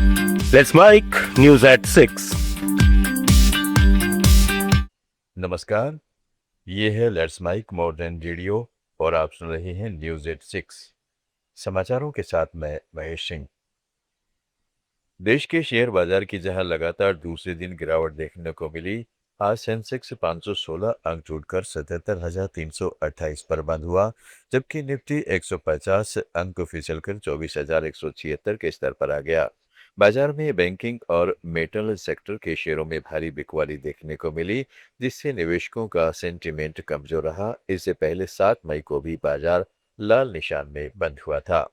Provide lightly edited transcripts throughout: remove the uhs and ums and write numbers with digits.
Let's mic news at 6। नमस्कार, ये है लेट्स माइक मॉडर्न रेडियो और आप सुन रहे हैं न्यूज एट 6 समाचारों के साथ मैं महेश सिंह। देश के शेयर बाजार की जहां लगातार दूसरे दिन गिरावट देखने को मिली, आज सेंसेक्स 516 अंक टूटकर 77,328 पर बंद हुआ, जबकि निफ्टी 150 अंक फिसलकर 24,176 के स्तर पर आ गया। बाजार में बैंकिंग और मेटल सेक्टर के शेयरों में भारी बिकवाली देखने को मिली, जिससे निवेशकों का सेंटीमेंट कमजोर रहा। इससे पहले 7 मई को भी बाजार लाल निशान में बंद हुआ था।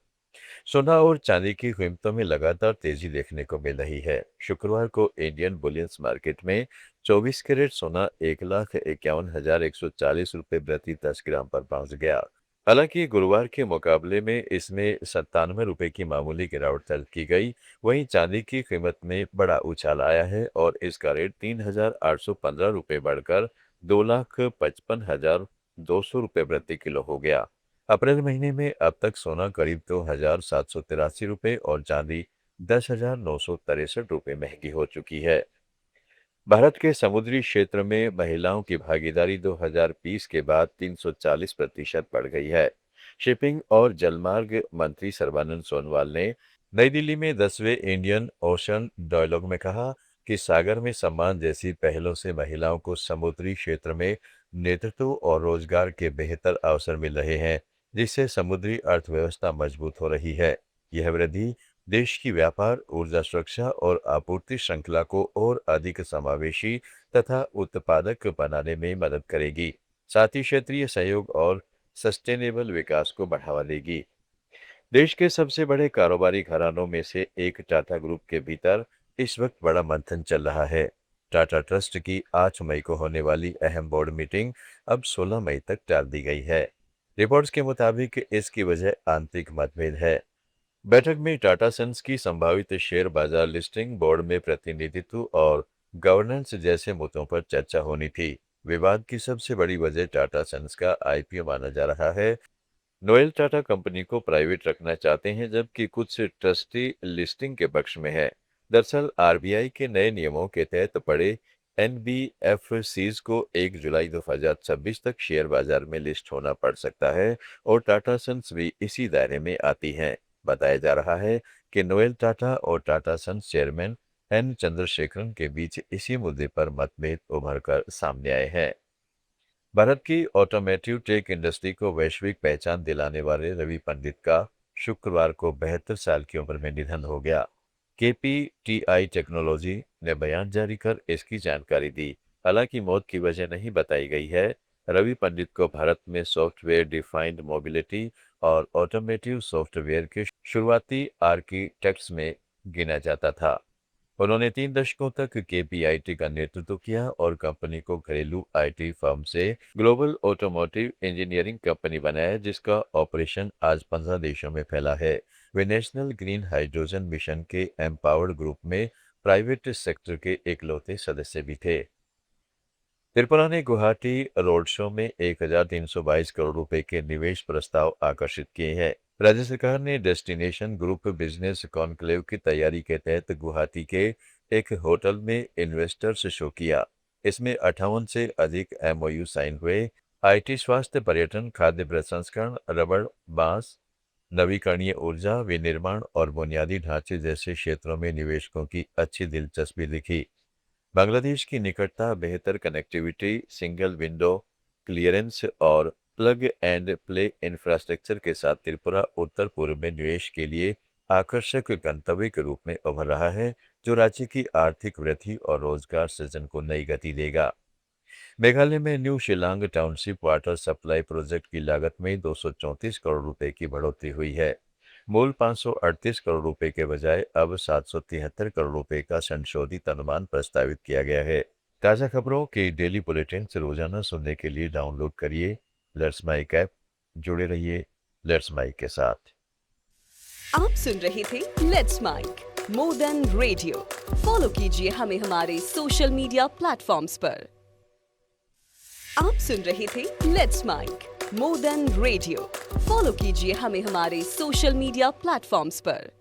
सोना और चांदी की कीमतों में लगातार तेजी देखने को मिल रही है। शुक्रवार को इंडियन बुलियंस मार्केट में 24 कैरेट सोना 1,51,140 रुपये प्रति 10 ग्राम पर पहुंच गया। हालांकि गुरुवार के मुकाबले में इसमें 97 रुपये की मामूली गिरावट दर्ज की गई। वहीं चांदी की कीमत में बड़ा उछाल आया है और इसका रेट 3,815 रुपये बढ़कर 2,55,200 रुपये प्रति किलो हो गया। अप्रैल महीने में अब तक सोना करीब 2,783 रुपये और चांदी 10,963 रुपये महंगी हो चुकी है। भारत के समुद्री क्षेत्र में महिलाओं की भागीदारी 2020 के बाद 340% बढ़ गई है। शिपिंग और जलमार्ग मंत्री सर्बानंद सोनोवाल ने नई दिल्ली में 10वें इंडियन ओशन डायलॉग में कहा कि सागर में सम्मान जैसी पहलों से महिलाओं को समुद्री क्षेत्र में नेतृत्व और रोजगार के बेहतर अवसर मिल रहे हैं, जिससे समुद्री अर्थव्यवस्था मजबूत हो रही है। यह वृद्धि देश की व्यापार, ऊर्जा सुरक्षा और आपूर्ति श्रृंखला को और अधिक समावेशी तथा उत्पादक बनाने में मदद करेगी। साथ ही क्षेत्रीय सहयोग और सस्टेनेबल विकास को बढ़ावा देगी। देश के सबसे बड़े कारोबारी घरानों में से एक टाटा ग्रुप के भीतर इस वक्त बड़ा मंथन चल रहा है। टाटा ट्रस्ट की 8 मई को होने वाली अहम बोर्ड मीटिंग अब 16 मई तक टाल दी गई है। रिपोर्ट्स के मुताबिक इसकी वजह आंतरिक मतभेद है। बैठक में टाटा सन्स की संभावित शेयर बाजार लिस्टिंग, बोर्ड में प्रतिनिधित्व और गवर्नेंस जैसे मुद्दों पर चर्चा होनी थी। विवाद की सबसे बड़ी वजह टाटा सन्स का आईपीओ माना जा रहा है। नोएल टाटा कंपनी को प्राइवेट रखना चाहते हैं, जबकि कुछ ट्रस्टी लिस्टिंग के पक्ष में है। दरअसल आरबीआई के नए नियमों के तहत बड़े एनबीएफसीज को 1 जुलाई 2026 तक शेयर बाजार में लिस्ट होना पड़ सकता है और टाटा सन्स भी इसी दायरे में आती हैं। बताया जा रहा है कि नोएल टाटा और Tata Sons chairman N Chandrasekaran के बीच इसी मुद्दे पर मतभेद उभर कर सामने आए हैं। भारत की ऑटोमेटिव टेक इंडस्ट्री को वैश्विक पहचान दिलाने वाले रवि पंडित का शुक्रवार को 72 साल की उम्र में निधन हो गया। केपीटीआई टेक्नोलॉजी ने बयान जारी कर इसकी जानकारी दी। हालांकि मौत की वजह नहीं बताई गई है। रवि पंडित को भारत में सॉफ्टवेयर डिफाइंड मोबिलिटी और ऑटोमेटिव सॉफ्टवेयर के शुरुआती आर्किटेक्ट्स में गिना जाता था। उन्होंने 3 दशकों तक केपीआईटी का नेतृत्व किया और कंपनी को घरेलू आईटी फर्म से ग्लोबल ऑटोमोटिव इंजीनियरिंग कंपनी बनाया, जिसका ऑपरेशन आज 15 देशों में फैला है। वे नेशनल ग्रीन हाइड्रोजन मिशन के एम्पावर्ड ग्रुप में प्राइवेट सेक्टर के इकलौते सदस्य भी थे। त्रिपुरा ने गुवाहाटी रोड शो में 1,322 करोड़ रुपए के निवेश प्रस्ताव आकर्षित किए हैं। राज्य सरकार ने डेस्टिनेशन ग्रुप बिजनेस कॉन्क्लेव की तैयारी के तहत गुवाहाटी के एक होटल में इन्वेस्टर्स शो किया। इसमें 58 से अधिक एमओयू साइन हुए। आईटी, स्वास्थ्य, पर्यटन, खाद्य प्रसंस्करण, रबड़, बांस, नवीकरणीय ऊर्जा, विनिर्माण और बुनियादी ढांचे जैसे क्षेत्रों में निवेशकों की अच्छी दिलचस्पी दिखी। बांग्लादेश की निकटता, बेहतर कनेक्टिविटी, सिंगल विंडो क्लियरेंस और प्लग एंड प्ले इंफ्रास्ट्रक्चर के साथ त्रिपुरा उत्तर पूर्व में निवेश के लिए आकर्षक गंतव्य के रूप में उभर रहा है, जो राज्य की आर्थिक वृद्धि और रोजगार सृजन को नई गति देगा। मेघालय में new Shillong township water supply project की लागत में 234 करोड़ रुपए की बढ़ोतरी हुई है। मूल 538 करोड़ रुपए के बजाय अब 773 करोड़ रुपए का संशोधित अनुमान प्रस्तावित किया गया है। ताज़ा खबरों के डेली बुलेटिन से रोजाना सुनने के लिए डाउनलोड करिए लेट्स माइक ऐप। जुड़े रहिए लेट्स माइक के साथ। आप सुन रहे थे let's mike more than radio. Follow कीजिए हमें हमारे सोशल मीडिया प्लेटफॉर्म्स पर। आप सुन रहे थे let's mike more than radio. Follow कीजिए हमें हमारे सोशल मीडिया प्लेटफॉर्म्स पर।